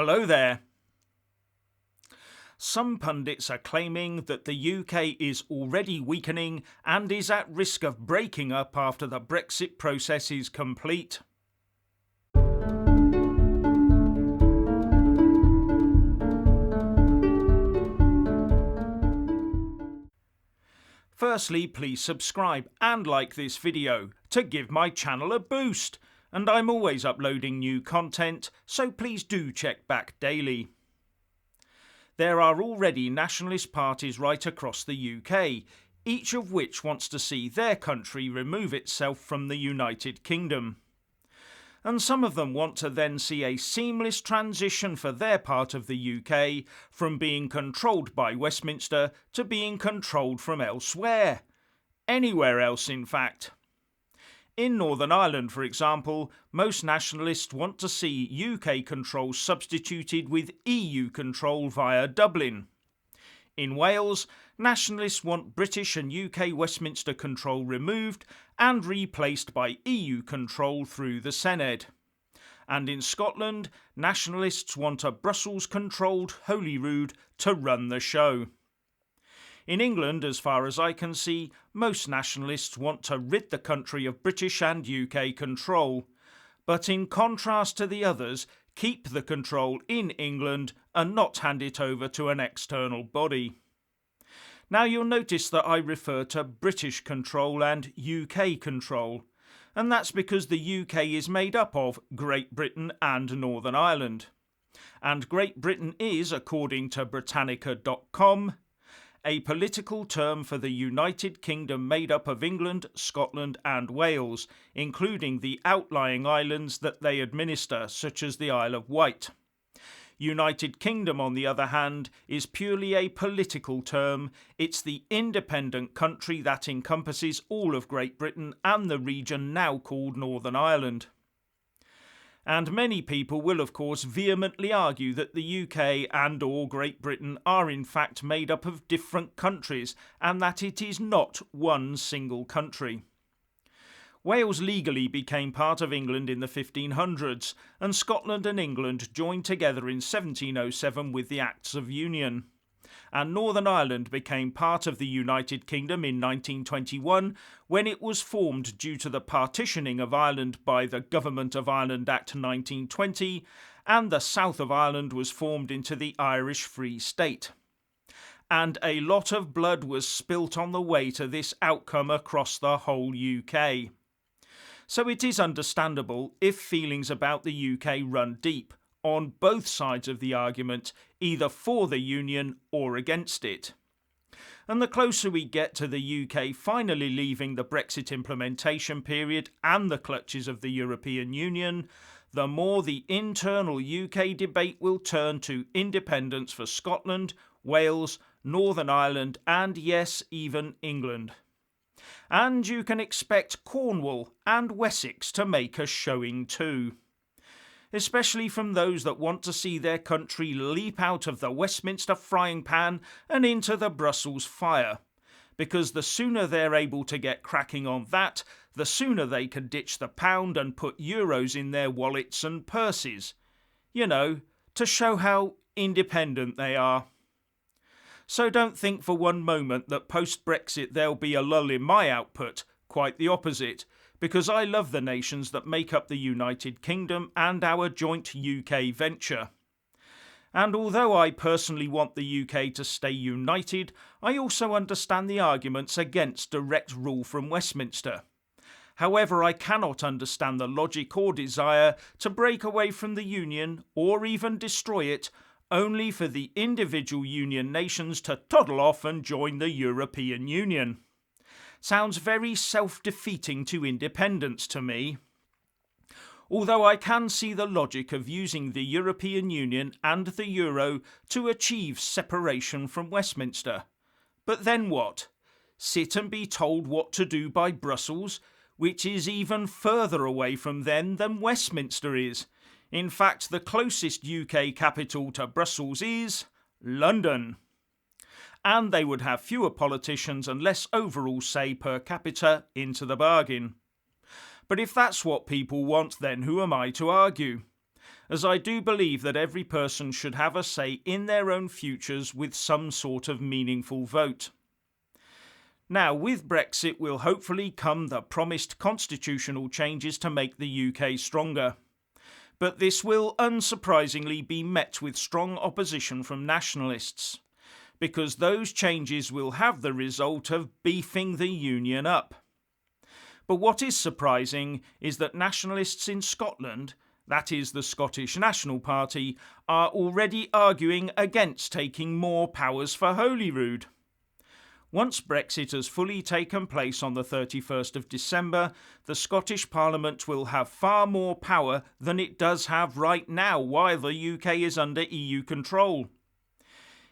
Hello there. Some pundits are claiming that the UK is already weakening and is at risk of breaking up after the Brexit process is complete. Firstly, please subscribe and like this video to give my channel a boost, and I'm always uploading new content, so please do check back daily. There are already nationalist parties right across the UK, each of which wants to see their country remove itself from the United Kingdom. And some of them want to then see a seamless transition for their part of the UK from being controlled by Westminster to being controlled from elsewhere. Anywhere else, in fact. In Northern Ireland, for example, most nationalists want to see UK control substituted with EU control via Dublin. In Wales, nationalists want British and UK Westminster control removed and replaced by EU control through the Senedd. And in Scotland, nationalists want a Brussels-controlled Holyrood to run the show. In England, as far as I can see, most nationalists want to rid the country of British and UK control, but in contrast to the others, keep the control in England and not hand it over to an external body. Now you'll notice that I refer to British control and UK control, and that's because the UK is made up of Great Britain and Northern Ireland. And Great Britain is, according to Britannica.com, a political term for the United Kingdom made up of England, Scotland and Wales, including the outlying islands that they administer, such as the Isle of Wight. United Kingdom, on the other hand, is purely a political term. It's the independent country that encompasses all of Great Britain and the region now called Northern Ireland. And many people will of course vehemently argue that the UK and or Great Britain are in fact made up of different countries and that it is not one single country. Wales legally became part of England in the 1500s, and Scotland and England joined together in 1707 with the Acts of Union. And Northern Ireland became part of the United Kingdom in 1921 when it was formed due to the partitioning of Ireland by the Government of Ireland Act 1920, and the south of Ireland was formed into the Irish Free State. And a lot of blood was spilt on the way to this outcome across the whole UK. So it is understandable if feelings about the UK run deep, on both sides of the argument, either for the Union or against it. And the closer we get to the UK finally leaving the Brexit implementation period and the clutches of the European Union, the more the internal UK debate will turn to independence for Scotland, Wales, Northern Ireland and yes, even England. And you can expect Cornwall and Wessex to make a showing too. Especially from those that want to see their country leap out of the Westminster frying pan and into the Brussels fire. Because the sooner they're able to get cracking on that, the sooner they can ditch the pound and put euros in their wallets and purses. You know, to show how independent they are. So don't think for one moment that post-Brexit there'll be a lull in my output, quite the opposite, because I love the nations that make up the United Kingdom and our joint UK venture. And although I personally want the UK to stay united, I also understand the arguments against direct rule from Westminster. However, I cannot understand the logic or desire to break away from the Union or even destroy it, only for the individual Union nations to toddle off and join the European Union. Sounds very self-defeating to independence to me. Although I can see the logic of using the European Union and the Euro to achieve separation from Westminster. But then what? Sit and be told what to do by Brussels, which is even further away from them than Westminster is. In fact, the closest UK capital to Brussels is London. And they would have fewer politicians and less overall say per capita into the bargain. But if that's what people want, then who am I to argue? as I do believe that every person should have a say in their own futures with some sort of meaningful vote. Now, with Brexit will hopefully come the promised constitutional changes to make the UK stronger. But this will unsurprisingly be met with strong opposition from nationalists, because those changes will have the result of beefing the union up. But what is surprising is that nationalists in Scotland, that is the Scottish National Party, are already arguing against taking more powers for Holyrood. Once Brexit has fully taken place on the 31st of December, the Scottish Parliament will have far more power than it does have right now while the UK is under EU control.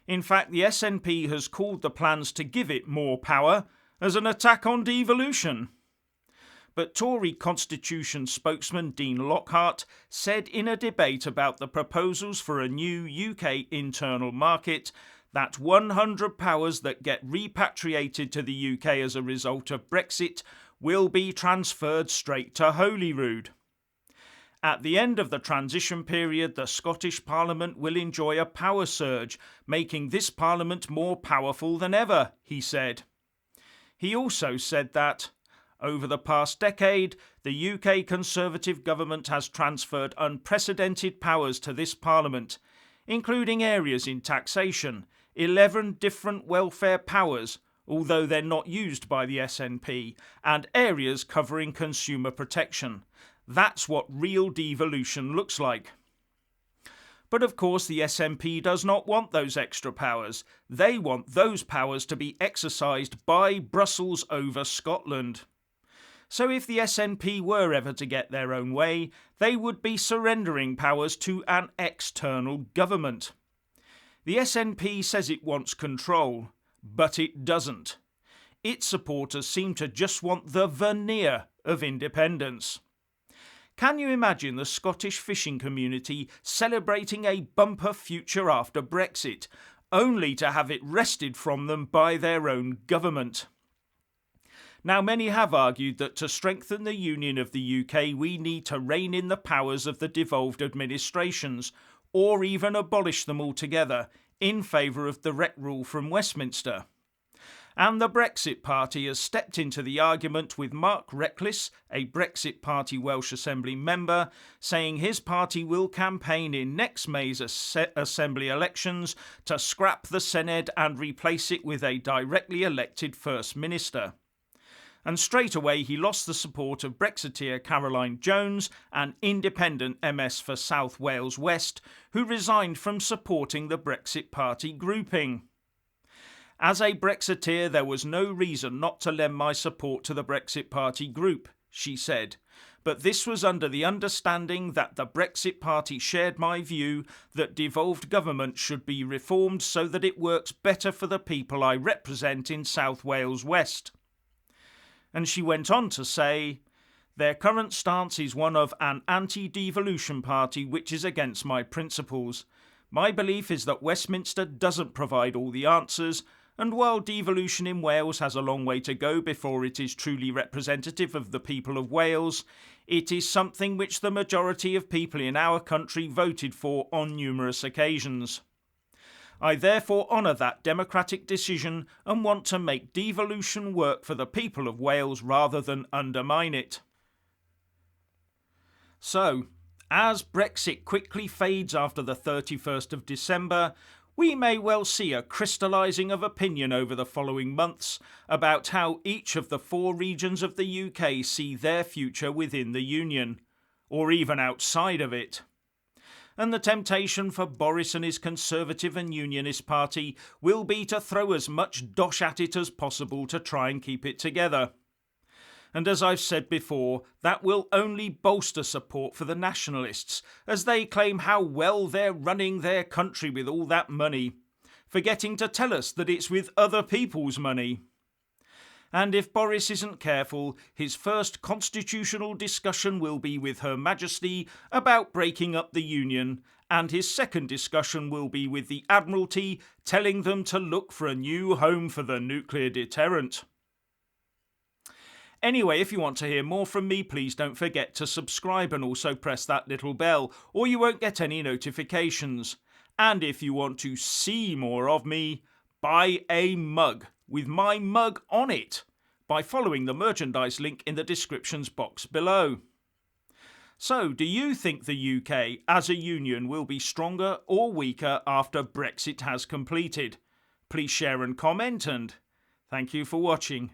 In fact, the SNP has called the plans to give it more power as an attack on devolution. But Tory Constitution spokesman Dean Lockhart said in a debate about the proposals for a new UK internal market that 100 powers that get repatriated to the UK as a result of Brexit will be transferred straight to Holyrood. At the end of the transition period, the Scottish Parliament will enjoy a power surge, making this Parliament more powerful than ever, he said. He also said that, over the past decade, the UK Conservative government has transferred unprecedented powers to this Parliament, including areas in taxation, 11 different welfare powers, although they're not used by the SNP, and areas covering consumer protection. That's what real devolution looks like. But of course the SNP does not want those extra powers. They want those powers to be exercised by Brussels over Scotland. So if the SNP were ever to get their own way, they would be surrendering powers to an external government. The SNP says it wants control, but it doesn't. Its supporters seem to just want the veneer of independence. Can you imagine the Scottish fishing community celebrating a bumper future after Brexit, only to have it wrested from them by their own government? Now, many have argued that to strengthen the union of the UK, we need to rein in the powers of the devolved administrations, or even abolish them altogether, in favour of direct rule from Westminster. And the Brexit Party has stepped into the argument with Mark Reckless, a Brexit Party Welsh Assembly member, saying his party will campaign in next May's Assembly elections to scrap the Senedd and replace it with a directly elected First Minister. And straight away he lost the support of Brexiteer Caroline Jones, an independent MS for South Wales West, who resigned from supporting the Brexit Party grouping. As a Brexiteer, there was no reason not to lend my support to the Brexit Party group, she said, but this was under the understanding that the Brexit Party shared my view that devolved government should be reformed so that it works better for the people I represent in South Wales West. And she went on to say, their current stance is one of an anti-devolution party which is against my principles. My belief is that Westminster doesn't provide all the answers, and while devolution in Wales has a long way to go before it is truly representative of the people of Wales, it is something which the majority of people in our country voted for on numerous occasions. I therefore honour that democratic decision and want to make devolution work for the people of Wales rather than undermine it. So, as Brexit quickly fades after the 31st of December, we may well see a crystallising of opinion over the following months about how each of the 4 regions of the UK see their future within the Union, or even outside of it. And the temptation for Boris and his Conservative and Unionist Party will be to throw as much dosh at it as possible to try and keep it together. And as I've said before, that will only bolster support for the Nationalists, as they claim how well they're running their country with all that money, forgetting to tell us that it's with other people's money. And if Boris isn't careful, his first constitutional discussion will be with Her Majesty about breaking up the Union, and his second discussion will be with the Admiralty, telling them to look for a new home for the nuclear deterrent. Anyway, if you want to hear more from me, please don't forget to subscribe and also press that little bell, or you won't get any notifications. And if you want to see more of me, buy a mug with my mug on it by following the merchandise link in the descriptions box below. So, do you think the UK as a union will be stronger or weaker after Brexit has completed? Please share and comment, and thank you for watching.